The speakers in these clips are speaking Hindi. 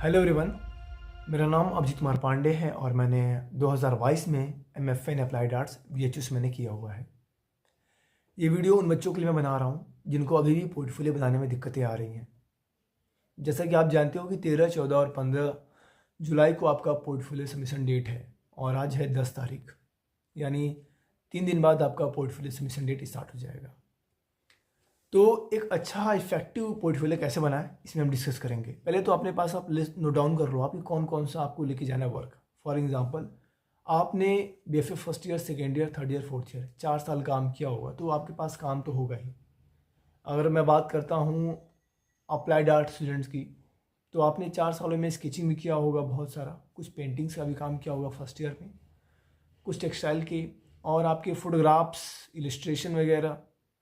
हेलो एवरीवन, मेरा नाम अभिजीत कुमार पांडे है और मैंने 2022 में MFA in applied arts BHU मैंने किया हुआ है। ये वीडियो उन बच्चों के लिए मैं बना रहा हूँ जिनको अभी भी पोर्टफोलियो बनाने में दिक्कतें आ रही हैं। जैसा कि आप जानते हो कि 13, 14 और 15 जुलाई को आपका पोर्टफोलियो सबमिशन डेट है और आज है 10 तारीख, यानी 3 दिन बाद आपका पोर्टफोलियो सबमिशन डेट स्टार्ट हो जाएगा। तो एक अच्छा इफेक्टिव पोर्टफोलियो कैसे बनाएं, इसमें हम डिस्कस करेंगे। पहले तो अपने पास आप लिस्ट नोट डाउन कर लो आप कौन कौन सा आपको लेके जाना है वर्क। फॉर एग्जांपल, आपने BFA first year, second year, third year, fourth year 4 साल काम किया होगा तो आपके पास काम तो होगा ही। अगर मैं बात करता हूँ अप्लाइड आर्ट स्टूडेंट्स की, तो आपने 4 सालों में स्केचिंग भी किया होगा बहुत सारा, कुछ पेंटिंग्स का भी काम किया होगा फर्स्ट ईयर में, कुछ टेक्सटाइल के, और आपके फोटोग्राफ्स, इलस्ट्रेशन वगैरह,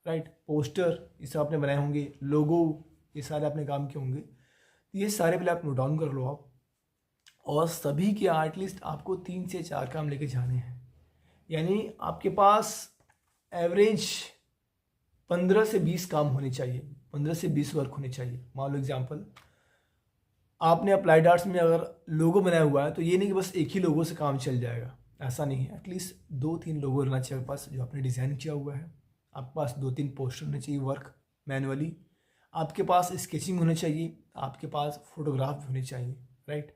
राइट, पोस्टर ये सब आपने बनाए होंगे, लोगो, ये सारे आपने काम किए होंगे। ये सारे पहले आप नोट डाउन कर लो आप, और सभी के एटलीस्ट आपको 3 से 4 काम लेके जाने हैं। यानी आपके पास एवरेज 15 से 20 काम होने चाहिए, 15 से 20 वर्क होने चाहिए। मान लो एग्जाम्पल, आपने अप्लाइड आर्ट्स में अगर लोगो बनाया हुआ है तो ये नहीं कि बस एक ही लोगो से काम चल जाएगा, ऐसा नहीं है। एटलीस्ट 2-3 लोगो रहना चाहिए आपके पास जो आपने डिज़ाइन किया हुआ है। आपके पास 2-3 पोस्टर होने चाहिए वर्क मैनुअली, आपके पास स्केचिंग होनी चाहिए, आपके पास फोटोग्राफ भी होने चाहिए, राइट।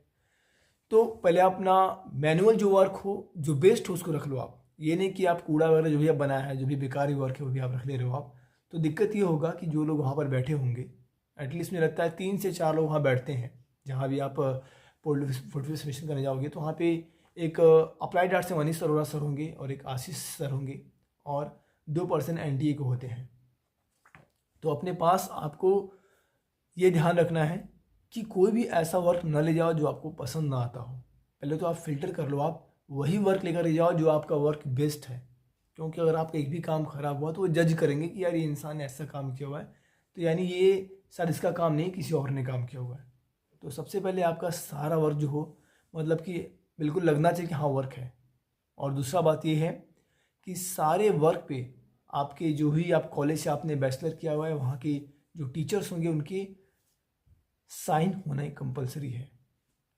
तो पहले अपना मैनुअल जो वर्क हो, जो बेस्ट हो, उसको रख लो आप। ये नहीं कि आप कूड़ा वगैरह जो भी आप बनाया है, जो भी बेकार वर्क है वो भी आप रख ले रहे हो आप। तो दिक्कत ये होगा कि जो लोग वहाँ पर बैठे होंगे, एटलीस्ट मुझे लगता है 3 से 4 लोग वहाँ बैठते हैं जहाँ भी आप पोर्टफोलियो सबमिशन करने जाओगे। तो वहाँ पे एक अप्लाइड आर्ट से मनीष अरोड़ा सर होंगे और एक आशीष सर होंगे और 2% NTA को होते हैं। तो अपने पास आपको ये ध्यान रखना है कि कोई भी ऐसा वर्क न ले जाओ जो आपको पसंद ना आता हो। पहले तो आप फिल्टर कर लो, आप वही वर्क लेकर ले जाओ जो आपका वर्क बेस्ट है। क्योंकि अगर आपका एक भी काम खराब हुआ तो वो जज करेंगे कि यार ये इंसान ने ऐसा काम किया हुआ है, तो यानी ये शायद इसका काम नहीं, किसी और ने काम किया हुआ है। तो सबसे पहले आपका सारा वर्क जो हो, मतलब कि बिल्कुल लगना चाहिए कि हाँ वर्क है। और दूसरा बात ये है कि सारे वर्क पे आपके जो भी आप कॉलेज से आपने बैचलर किया हुआ है वहाँ के जो टीचर्स होंगे उनके साइन होना ही कंपलसरी है।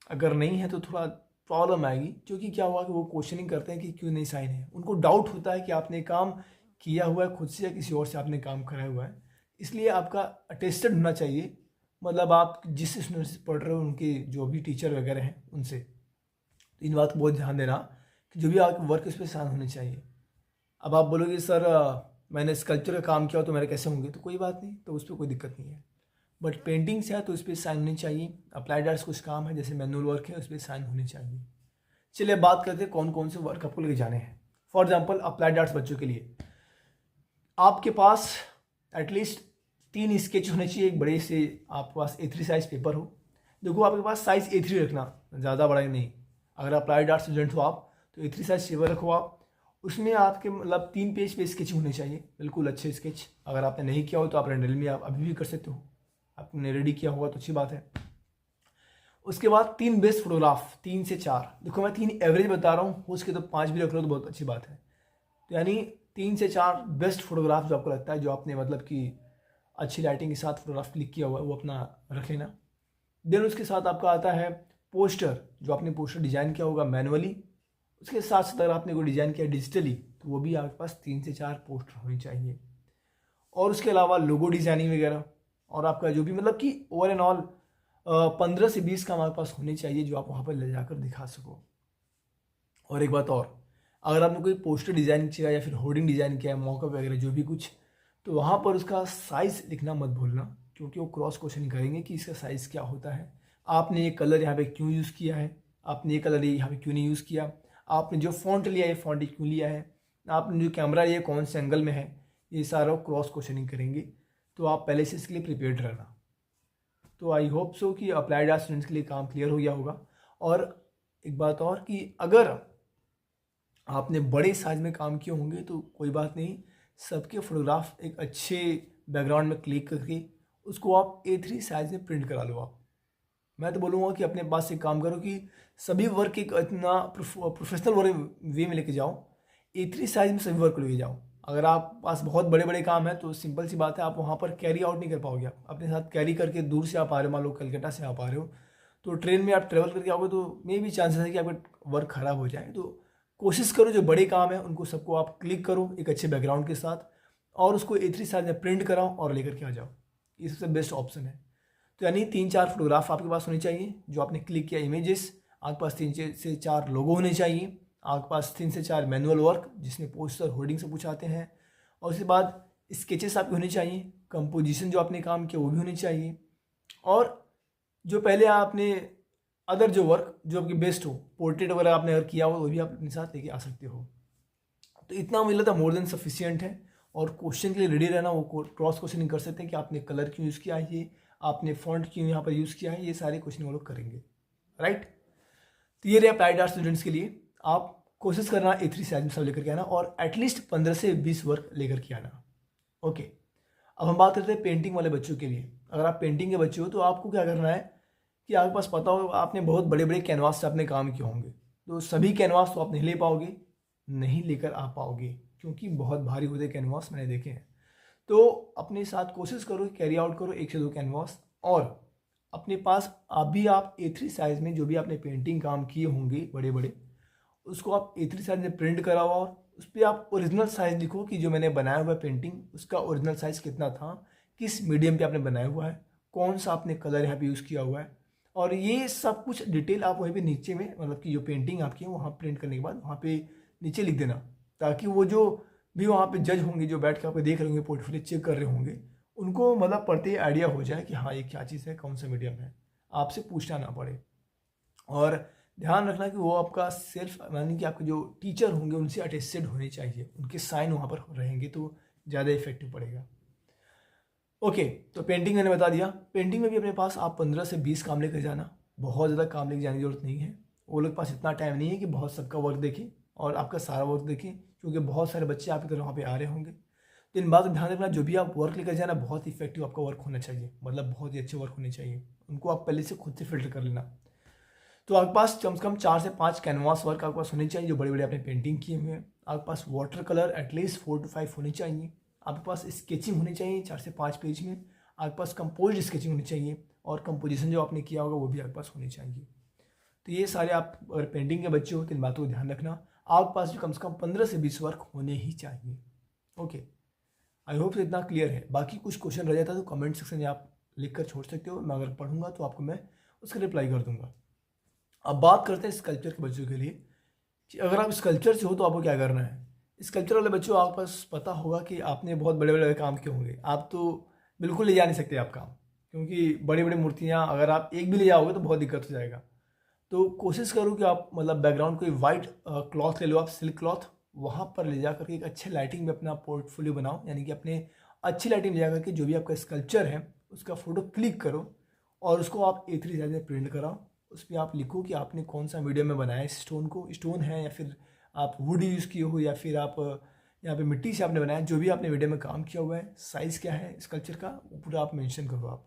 अगर नहीं है तो थोड़ा प्रॉब्लम आएगी, क्योंकि क्या हुआ कि वो क्वेश्चनिंग करते हैं कि क्यों नहीं साइन है। उनको डाउट होता है कि आपने काम किया हुआ है खुद से या किसी और से आपने काम कराया हुआ है। इसलिए आपका अटेस्टेड होना चाहिए, मतलब आप जिस स्टूडेंट से पढ़ रहे हो उनके जो भी टीचर वगैरह हैं उनसे। तो इन बात को बहुत ध्यान देना कि जो भी आपके वर्क उस पर साइन होने चाहिए। अब आप बोलोगे सर मैंने स्कल्पचर का काम किया तो मेरे कैसे होंगे, तो कोई बात नहीं, तो उस पर कोई दिक्कत नहीं है। बट पेंटिंग से है तो उस पर साइन होनी चाहिए। अप्लाइड आर्ट्स कुछ काम है जैसे मैनुअल वर्क है, उस पर साइन होने चाहिए। चलिए बात करते हैं कौन कौन से वर्क आपको लेके जाने हैं। फॉर एग्जाम्पल, अप्लाइड आर्ट्स बच्चों के लिए आपके पास एटलीस्ट 3 स्केच होने चाहिए। एक बड़े से आपके पास A3 साइज पेपर हो। देखो आपके पास साइज A3 रखना, ज़्यादा बड़ा नहीं। अगर अप्लाइड आर्ट्स स्टूडेंट हो आप तो A3 साइज पेपर रखो आप। उसमें आपके मतलब 3 पेज पे स्केच होने चाहिए, बिल्कुल अच्छे स्केच। अगर आपने नहीं किया हो तो आप रेंडल में आप अभी भी कर सकते हो, आपने रेडी किया होगा तो अच्छी बात है। उसके बाद 3 बेस्ट फोटोग्राफ, 3 से 4। देखो मैं 3 एवरेज बता रहा हूँ, हो सके तो 5 भी रख लो तो बहुत अच्छी बात है। तो यानी 3 से 4 बेस्ट फोटोग्राफ जो आपको लगता है, जो आपने मतलब कि अच्छी लाइटिंग के साथ फोटोग्राफ क्लिक किया हुआ है, वो अपना रख लेना। देन उसके साथ आपका आता है पोस्टर, जो आपने पोस्टर डिजाइन किया होगा मैनुअली। उसके साथ साथ अगर आपने कोई डिजाइन किया डिजिटली तो वो भी आपके पास 3 से 4 पोस्टर होनी चाहिए। और उसके अलावा लोगो डिजाइनिंग वगैरह, और आपका जो भी मतलब कि ओवर एंड ऑल 15 से 20 काम आपके पास होने चाहिए जो आप वहाँ पर ले जाकर दिखा सको। और एक बात और, अगर आपने कोई पोस्टर डिज़ाइन किया या फिर होर्डिंग डिज़ाइन किया है, मॉकअप वगैरह जो भी कुछ, तो वहाँ पर उसका साइज़ लिखना मत भूलना, क्योंकि वो क्रॉस क्वेश्चन करेंगे कि इसका साइज़ क्या होता है। आपने ये कलर यहाँ पे क्यों यूज़ किया है, आपने ये कलर यहाँ पे क्यों नहीं यूज़ किया, आपने जो फॉन्ट लिया है फॉन्ट क्यों लिया है, आपने जो कैमरा लिया कौन से एंगल में है, ये सारा क्रॉस क्वेश्चनिंग करेंगे। तो आप पहले से इसके लिए प्रिपेयर्ड रहना। तो आई होप सो कि अप्लाइड आर्ट स्टूडेंट्स के लिए काम क्लियर हो गया होगा। और एक बात और कि अगर आपने बड़े साइज में काम किए होंगे तो कोई बात नहीं, सबके फोटोग्राफ एक अच्छे बैकग्राउंड में क्लिक करके उसको आप A3 साइज में प्रिंट करा लो आप। मैं तो बोलूँगा कि अपने पास से काम करो कि सभी वर्क एक इतना प्रोफेशनल वर्क वे में लेके जाओ, A3 साइज में सभी वर्क को लेके जाओ। अगर आप पास बहुत बड़े बड़े काम है तो सिंपल सी बात है, आप वहाँ पर कैरी आउट नहीं कर पाओगे। आप अपने साथ कैरी करके दूर से आप आ रहे हो, मान लो कलकत्ता से आप आ रहे हो, तो ट्रेन में आप ट्रेवल करके आओगे तो मे भी चांसेस है कि आपका वर्क ख़राब हो जाए। तो कोशिश करो जो बड़े काम है उनको सबको आप क्लिक करो एक अच्छे बैकग्राउंड के साथ और उसको A3 साइज में प्रिंट कराओ और लेकर के आ जाओ। ये सबसे बेस्ट ऑप्शन है। तो यानी 3-4 फोटोग्राफ आपके पास होने चाहिए जो आपने क्लिक किया इमेजेस, आपके पास 3 से 4 लोगो होने चाहिए, आपके पास 3 से 4 मैनुअल वर्क जिसमें पोस्टर होर्डिंग से पूछाते हैं, और उसके बाद स्केचेस आपके होने चाहिए, कंपोजिशन जो आपने काम किया वो भी होनी चाहिए, और जो पहले आपने अदर जो वर्क जो आपकी बेस्ट हो, पोर्ट्रेट वगैरह आपने अगर किया हो वो भी आप अपने साथ लेके आ सकते हो। तो इतना मुझे लगता है मोर देन सफिशियंट है। और क्वेश्चन के लिए रेडी रहना, वो क्रॉस क्वेश्चनिंग कर सकते हैं कि आपने कलर क्यों यूज़ किया है, ये आपने फॉन्ट क्यों यहाँ पर यूज़ किया है, ये सारे क्वेश्चन वो लोग करेंगे, राइट। तो ये रहे अप्लाइड आर्ट स्टूडेंट्स के लिए। आप कोशिश करना A3 साइज में सब लेकर के आना और एटलीस्ट 15 से 20 वर्क लेकर के आना। ओके, अब हम बात करते हैं पेंटिंग वाले बच्चों के लिए। अगर आप पेंटिंग के बच्चे हो तो आपको क्या करना है कि आपके पास पता हो आपने बहुत बड़े बड़े कैनवास से आपने काम किए होंगे, तो सभी कैनवास तो आप नहीं ले पाओगे, नहीं लेकर आ पाओगे क्योंकि बहुत भारी होते कैनवास मैंने देखे हैं। तो अपने साथ कोशिश करो कैरी आउट करो 1 से 2 कैनवास, और अपने पास आप A3 साइज़ में जो भी आपने पेंटिंग काम किए होंगे बड़े बड़े उसको आप A3 साइज़ में प्रिंट कराओ और उस पर आप ओरिजिनल साइज़ लिखो कि जो मैंने बनाया हुआ है पेंटिंग उसका ओरिजिनल साइज़ कितना था, किस मीडियम पे आपने बनाया हुआ है, कौन सा आपने कलर यहाँ पे यूज़ किया हुआ है, और ये सब कुछ डिटेल आप वहीं पे नीचे में मतलब कि जो पेंटिंग आपकी है वहाँ प्रिंट करने के बाद वहाँ पे नीचे लिख देना, ताकि वो जो भी वहाँ पे जज होंगे जो बैठ के आपको देख रहे होंगे पोर्टफोलियो चेक कर रहे होंगे उनको मतलब पढ़ते ही आइडिया हो जाए कि हाँ ये क्या चीज़ है, कौन सा मीडियम है, आपसे पूछना ना पड़े। और ध्यान रखना कि वो आपका सेल्फ यानी कि आपके जो टीचर होंगे उनसे अटेस्टेड होने चाहिए, उनके साइन वहाँ पर रहेंगे तो ज़्यादा इफेक्टिव पड़ेगा। ओके, तो पेंटिंग मैंने बता दिया। पेंटिंग में भी अपने पास आप 15 से 20 काम लेकर जाना, बहुत ज़्यादा काम लेकर जाने की जरूरत नहीं है। वो लोग के पास इतना टाइम नहीं है कि बहुत सबका वर्क देखें और आपका सारा वर्क देखें, क्योंकि बहुत सारे बच्चे आपकी तरह वहाँ पे आ रहे होंगे। तो इन बात का ध्यान रखना, जो भी आप वर्क लेकर जाना बहुत इफेक्टिव आपका वर्क होना चाहिए, मतलब बहुत ही अच्छे वर्क होने चाहिए, उनको आप पहले से खुद से फिल्टर कर लेना। तो आपके पास कम से कम 4 से 5 कैनवास वर्क आपके पास होने चाहिए जो बड़े बड़े आपने पेंटिंग किए हुए हैं। आपके पास वाटर कलर एटलीस्ट 4 to 5 होने चाहिए। आपके पास स्केचिंग होनी चाहिए 4 से 5 पेज में। आपके पास कंपोज स्केचिंग होनी चाहिए और कंपोजिशन जो आपने किया होगा वो भी आपके पास होनी चाहिए। तो ये सारे आप अगर पेंटिंग के बच्चे हो तो इन बातों को ध्यान रखना। आपके पास भी कम से कम 15 से 20 वर्क होने ही चाहिए। ओके, आई होप से इतना क्लियर है। बाकी कुछ क्वेश्चन रह जाता है तो कमेंट सेक्शन में आप लिख कर छोड़ सकते हो, मैं अगर पढ़ूंगा तो आपको मैं उसका रिप्लाई कर दूंगा। अब बात करते हैं स्कल्पचर के बच्चों के लिए कि अगर आप स्कल्पचर से हो तो आपको क्या करना है। स्कल्पचर वाले बच्चों आपके पास पता होगा कि आपने बहुत बड़े बड़े काम किए होंगे, आप तो बिल्कुल ले जा नहीं सकते आप काम, क्योंकि बड़ी बड़ी मूर्तियाँ अगर आप एक भी ले जाओगे तो बहुत दिक्कत हो जाएगा। तो कोशिश करो कि आप मतलब बैकग्राउंड कोई वाइट क्लॉथ ले लो, आप सिल्क क्लॉथ, वहाँ पर ले जा करके एक अच्छे लाइटिंग में अपना पोर्टफोलियो बनाओ, यानी कि अपने अच्छी लाइटिंग ले जा करके जो भी आपका स्कल्पचर है उसका फ़ोटो क्लिक करो और उसको आप A3 साइज में प्रिंट कराओ। उस पर आप लिखो कि आपने कौन सा मीडियम में बनाया है, स्टोन को स्टोन है या फिर आप वुड यूज़ किए हो या फिर आप यहाँ पे मिट्टी से आपने बनाया, जो भी आपने मीडियम में काम किया हुआ है, साइज़ क्या है स्कल्पचर का वो पूरा आप मेंशन करो आप,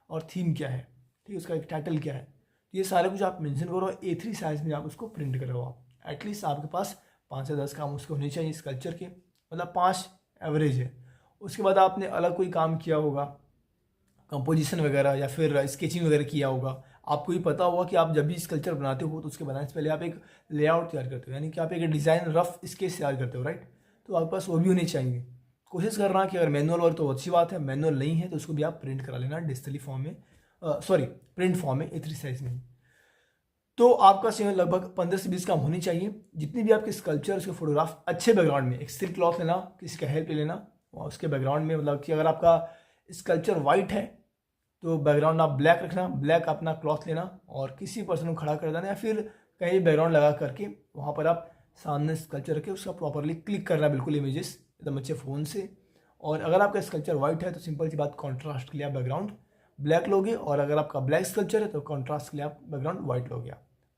और थीम क्या है, ठीक है, उसका एक टाइटल क्या है, ये सारे कुछ आप मेंशन करो। A3 साइज में आप उसको प्रिंट करो। आप एटलीस्ट आपके पास 5 से 10 काम उसके होने चाहिए स्कल्पचर के, मतलब 5 एवरेज है। उसके बाद आपने अलग कोई काम किया होगा, कंपोजिशन वगैरह या फिर स्केचिंग वगैरह किया होगा, आपको भी पता होगा कि आप जब भी स्कल्पचर बनाते हो तो उसके बनाने से पहले आप एक लेआउट तैयार करते हो, यानी कि आप एक डिज़ाइन रफ स्केच तैयार करते हो, राइट। तो आपके पास वो भी होनी चाहिए। कोशिश करना कि अगर मैनुअल वर्क तो अच्छी बात है, मैनुअल नहीं है तो उसको भी आप प्रिंट करा लेना डिजिटली फॉर्म में, प्रिंट फॉर्म में A3 साइज में। तो आपका सेवन लगभग 15 से 20 काम होनी चाहिए। जितनी भी आपके स्कल्पचर उसके फोटोग्राफ अच्छे बैकग्राउंड में, एक सिल्क क्लॉथ लेना, किसी का हेल्प ले लेना और उसके बैकग्राउंड में, मतलब कि अगर आपका स्कल्पचर वाइट है तो बैकग्राउंड आप ब्लैक रखना, ब्लैक अपना क्लॉथ लेना और किसी पर्सन को खड़ा कर देना या फिर कहीं बैकग्राउंड लगा करके वहाँ पर आप सामने स्कल्पचर रखे उसका प्रॉपरली क्लिक करना, बिल्कुल इमेजेस एकदम अच्छे फ़ोन से। और अगर आपका स्कल्पचर वाइट है तो सिंपल सी बात, कॉन्ट्रास्ट के लिए आप बैकग्राउंड ब्लैक लोगे, और अगर आपका ब्लैक स्कल्पचर है तो कॉन्ट्रास्ट के लिए आप बैकग्राउंड वाइट लोगे।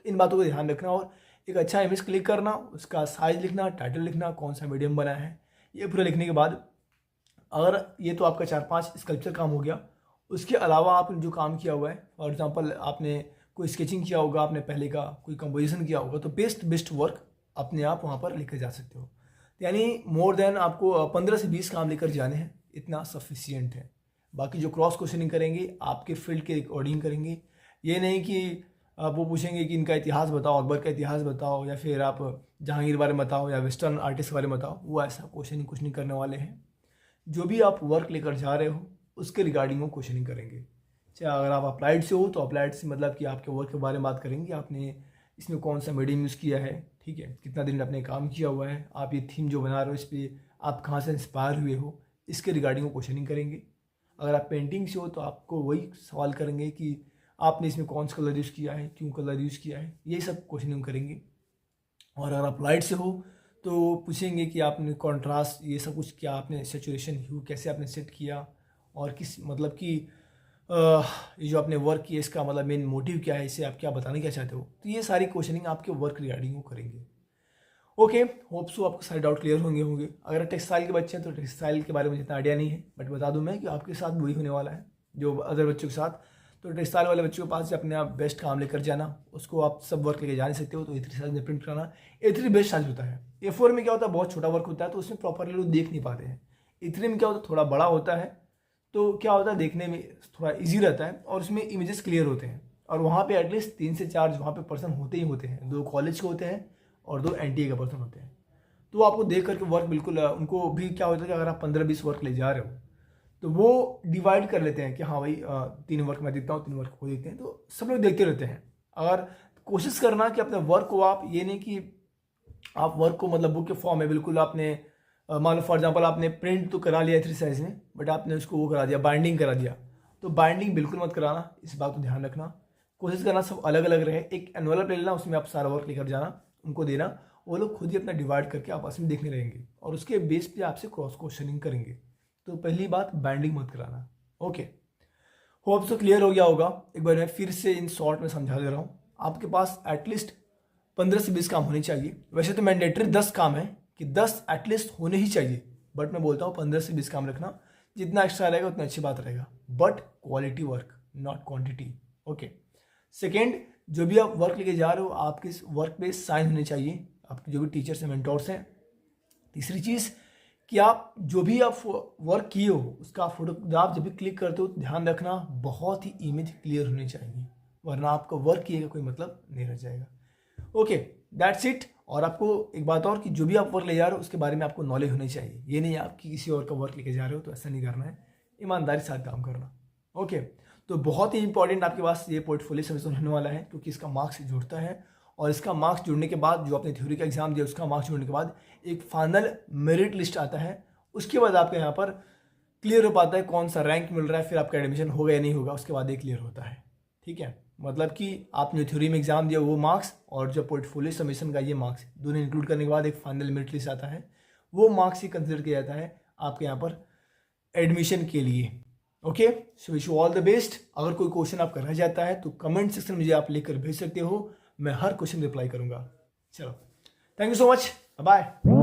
इन बातों को ध्यान रखना और एक अच्छा इमेज क्लिक करना, उसका साइज लिखना, टाइटल लिखना, कौन सा मीडियम बनाया है, ये पूरा लिखने के बाद अगर ये तो आपका 4-5 स्कल्पचर काम हो गया। उसके अलावा आपने जो काम किया हुआ है, फॉर एग्जांपल आपने कोई स्केचिंग किया होगा, आपने पहले का कोई कंपोजिशन किया होगा, तो बेस्ट वर्क अपने आप वहाँ पर लेकर जा सकते हो। यानी मोर देन आपको 15 से 20 काम लेकर जाने हैं, इतना सफिशियंट है। बाकी जो क्रॉस क्वेश्चनिंग करेंगे आपके फील्ड के अकॉर्डिंग करेंगे, ये नहीं कि आप वो पूछेंगे कि इनका इतिहास बताओ, अकबर का इतिहास बताओ, या फिर आप जहांगीर बारे में बताओ, या वेस्टर्न आर्टिस्ट के बारे में बताओ। वो ऐसा क्वेश्चनिंग कुछ नहीं करने वाले हैं। जो भी आप वर्क लेकर जा रहे हो उसके रिगार्डिंग वो क्वेश्चनिंग करेंगे। चाहे अगर आप अप्लाइड से हो तो अप्लाइड से मतलब कि आपके वर्क के बारे में बात करेंगे, आपने इसमें कौन सा मीडियम यूज़ किया है, ठीक है, कितना दिन आपने काम किया हुआ है, आप ये थीम जो बना रहे हो इस पर आप कहाँ से इंस्पायर हुए हो, इसके रिगार्डिंग वो क्वेश्चनिंग करेंगे। अगर आप पेंटिंग से हो तो आपको वही सवाल करेंगे कि आपने इसमें कौन सा कलर यूज़ किया है, क्यों कलर यूज़ किया है, यही सब क्वेश्चनिंग करेंगे। और अगर आप लाइट से हो तो पूछेंगे कि आपने कॉन्ट्रास्ट ये सब कुछ क्या, आपने सेचुरेशन ह्यू कैसे आपने सेट किया, और किस मतलब कि ये जो आपने वर्क किया इसका मतलब मेन मोटिव क्या है, इसे आप क्या बताने क्या चाहते हो। तो ये सारी क्वेश्चनिंग आपके वर्क रिगार्डिंग वो करेंगे। ओके, होप सो आपको सारे डाउट क्लियर होंगे। अगर टेक्सटाइल के बच्चे हैं तो टेक्सटाइल के बारे में जितना आइडिया नहीं है, बट बता दूं मैं कि आपके साथ वही होने वाला है जो अदर बच्चों के साथ। तो टेक्सटाइल वाले बच्चों के पास से अपने आप बेस्ट काम लेकर जाना, उसको आप सब वर्क लेके जा नहीं सकते हो, तो A3 साइज में प्रिंट कराना। A3 बेस्ट साइज होता है। A4 में क्या होता है, बहुत छोटा वर्क होता है तो उसमें प्रॉपरली लोग देख नहीं पाते हैं। A3 में क्या होता है, थोड़ा बड़ा होता है तो क्या होता है, देखने में थोड़ा ईजी रहता है और उसमें इमेजेस क्लियर होते हैं। और वहाँ पे एटलीस्ट 3 से 4 वहाँ पे पर्सन होते ही होते हैं, 2 कॉलेज के होते हैं और 2 NTA के पर्सन होते हैं। तो आपको देख करके वर्क बिल्कुल उनको भी क्या होता है कि अगर आप 15-20 वर्क ले जा रहे हो तो वो डिवाइड कर लेते हैं कि हाँ भाई 3 वर्क मैं देखता हूँ, 3 वर्क को देखते हैं, तो सब लोग देखते रहते हैं। अगर कोशिश करना कि अपने वर्क को आप ये नहीं कि आप वर्क को मतलब बुक के फॉर्म में बिल्कुल आपने मान लो फॉर एग्जांपल आपने प्रिंट तो करा लिया 3 साइज में, बट आपने उसको वो करा दिया, बाइंडिंग करा दिया। तो बाइंडिंग बिल्कुल मत कराना, इस बात को ध्यान रखना। कोशिश करना सब अलग अलग रहे। एक एनवलप ले लेना, उसमें आप सारा वर्क लेकर जाना, उनको देना, वो लोग खुद ही अपना डिवाइड करके आपस में देखने रहेंगे और उसके बेस पे आपसे क्रॉस क्वेश्चनिंग करेंगे। तो पहली बात, बाइंडिंग मत कराना। ओके, होप सो क्लियर हो गया होगा। एक बार मैं फिर से इन शॉर्ट में समझा दे रहा हूँ। आपके पास एटलीस्ट 15 से 20 काम होने चाहिए। वैसे तो मैंडेटरी 10 काम है कि 10 एटलीस्ट होने ही चाहिए, बट मैं बोलता हूँ 15 से 20 काम रखना। जितना एक्स्ट्रा रहेगा उतना अच्छी बात रहेगा, but quality work not quantity. Okay, second, जो भी आप वर्क लेके जा रहे हो आपके वर्क पे साइन होने चाहिए, आपके जो भी टीचर्स हैं, मेंटोर्स हैं। तीसरी चीज़ कि आप जो भी आप वर्क किए हो उसका फोटोग्राफ जब भी क्लिक करते हो तो ध्यान रखना बहुत ही इमेज क्लियर होनी चाहिए, वरना आपका वर्क किए का कोई मतलब नहीं रह जाएगा। Okay, that's it. और आपको एक बात और कि जो भी आप वर्क ले जा रहे हो उसके बारे में आपको नॉलेज होनी चाहिए। ये नहीं आप किसी और का वर्क लेके जा रहे हो तो ऐसा नहीं करना है, ईमानदारी के साथ काम करना। ओके, तो बहुत ही इंपॉर्टेंट आपके पास ये पोर्टफोलियो सबमिशन होने वाला है, क्योंकि इसका मार्क्स जुड़ता है और इसका मार्क्स जुड़ने के बाद जो आपने थ्योरी का एग्जाम दिया उसका मार्क्स जुड़ने के बाद एक फाइनल मेरिट लिस्ट आता है। उसके बाद आपके यहाँ पर क्लियर हो पाता है कौन सा रैंक मिल रहा है, फिर आपका एडमिशन होगा या नहीं होगा, उसके बाद ये क्लियर होता है। ठीक है, मतलब कि आपने थ्योरी में एग्जाम दिया वो मार्क्स और जो पोर्टफोलियो सबमिशन का ये मार्क्स दोनों इंक्लूड करने के बाद एक फाइनल मेरिट लिस्ट आता है। वो मार्क्स ही कंसिडर किया जाता है आपके यहाँ पर एडमिशन के लिए। Okay, so wish you all the best. अगर कोई क्वेश्चन आपका रह जाता है तो कमेंट सेक्शन में मुझे आप लिखकर भेज सकते हो, मैं हर क्वेश्चन रिप्लाई करूंगा। चलो, thank you so much, bye.